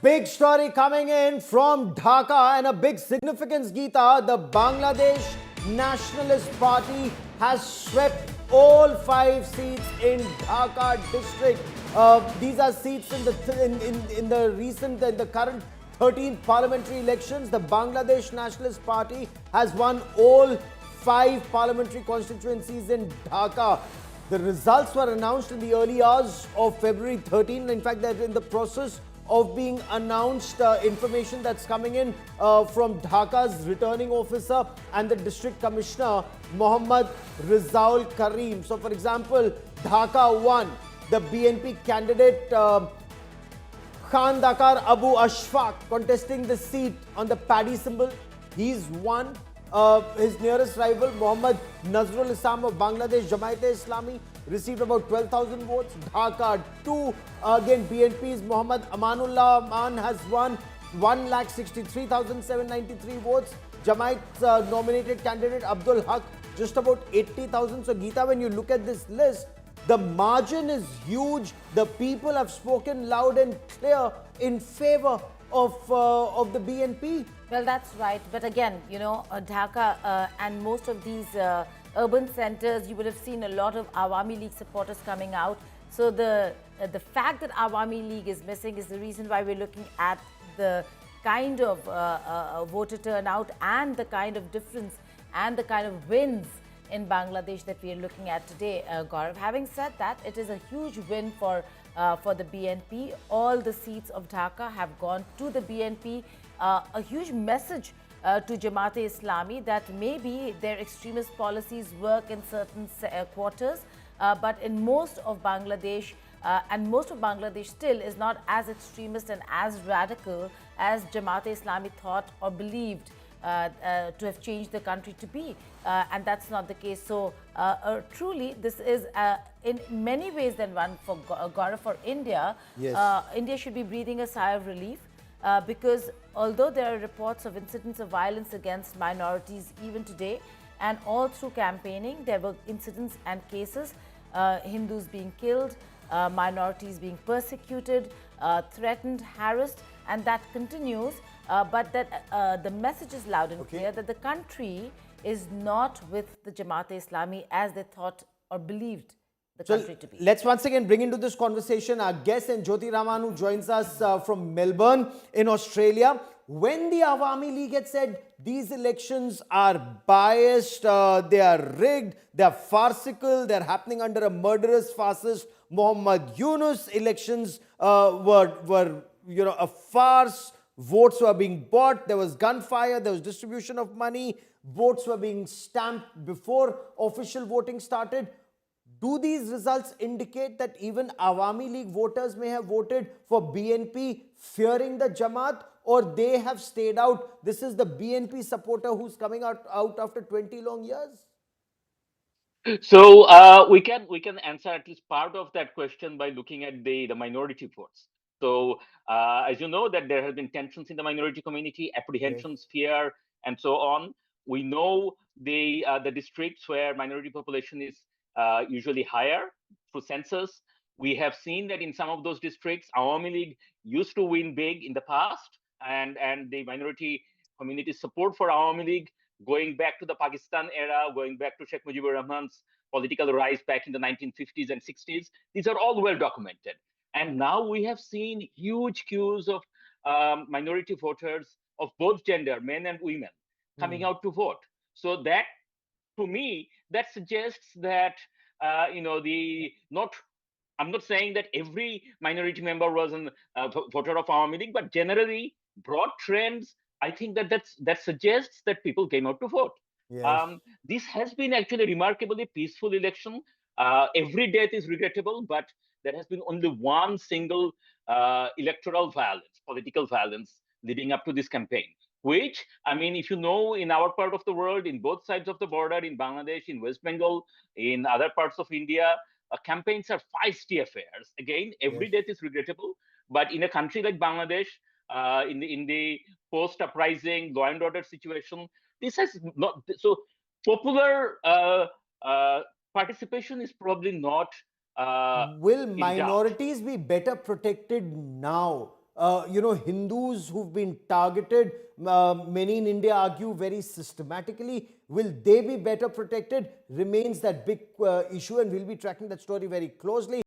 Big story coming in from Dhaka and a big significance, Geeta. The Bangladesh Nationalist Party has swept all 5 seats in Dhaka district. These are seats in the current 13th Parliamentary elections. The Bangladesh Nationalist Party has won all 5 parliamentary constituencies in Dhaka. The results were announced in the early hours of February 13. In fact, they're in the process of being announced. Information that's coming in from Dhaka's returning officer and the district commissioner, Mohammad Rizal Karim. So, for example, Dhaka won. The BNP candidate Khan Dakar Abu Ashfaq contesting the seat on the paddy symbol. He's won. His nearest rival, Mohammad Rizal Karim of Bangladesh Jamaat-e-Islami, received about 12,000 votes. Dhaka 2, again BNP's Mohammad Amanullah Aman has won 1,63,793 votes. Jamaat's nominated candidate Abdul Haq just about 80,000. So Geeta, when you look at this list, the margin is huge. The people have spoken loud and clear in favor of the BNP. Well, that's right. But again, Dhaka and most of these urban centers, you would have seen a lot of Awami League supporters coming out. So the fact that Awami League is missing is the reason why we're looking at the kind of voter turnout and the kind of difference and the kind of wins in Bangladesh that we are looking at today, Gaurav. Having said that, it is a huge win for the BNP. All the seats of Dhaka have gone to the BNP. A huge message to Jamaat-e-Islami that maybe their extremist policies work in certain quarters, but in most of Bangladesh, and most of Bangladesh still is not as extremist and as radical as Jamaat-e-Islami thought or believed to have changed the country to be, and that's not the case. So truly this is in many ways than one for Gaurav, for India. Yes. India should be breathing a sigh of relief because although there are reports of incidents of violence against minorities even today, and all through campaigning there were incidents and cases, Hindus being killed, minorities being persecuted, threatened, harassed, and that continues. But that the message is loud and clear that the country is not with the Jamaat-e-Islami as they thought or believed the country to be. Let's once again bring into this conversation our guest and Jyoti Raman, who joins us from Melbourne in Australia. When the Awami League had said these elections are biased, they are rigged, they are farcical, they are happening under a murderous fascist Muhammad Yunus, elections were a farce. Votes were being bought, there was gunfire, there was distribution of money, votes were being stamped before official voting started. Do these results indicate that even Awami League voters may have voted for BNP fearing the Jamaat, or they have stayed out? This is the BNP supporter who's coming out after 20 long years? So we can answer at least part of that question by looking at the minority votes. So as you know that there have been tensions in the minority community, apprehensions, fear, and so on. We know the districts where minority population is usually higher through census. We have seen that in some of those districts, Awami League used to win big in the past, and the minority community support for Awami League, going back to the Pakistan era, going back to Sheikh Mujibur Rahman's political rise back in the 1950s and 60s. These are all well documented. And now we have seen huge queues of minority voters of both gender, men and women, coming out to vote. So that, to me, that suggests that, I'm not saying that every minority member was a voter of Awami League, but generally, broad trends, I think that suggests that people came out to vote. Yes. This has been actually a remarkably peaceful election. Every death is regrettable, but there has been only one single electoral violence, political violence, leading up to this campaign. Which, I mean, if you know, in our part of the world, in both sides of the border, in Bangladesh, in West Bengal, in other parts of India, campaigns are feisty affairs. Again, every death is regrettable, but in a country like Bangladesh, in the post-uprising law and order situation, this has not. So popular participation is probably not. Will minorities be better protected now Hindus who've been targeted, many in India argue very systematically. Will they be better protected? Remains that big issue, and we'll be tracking that story very closely.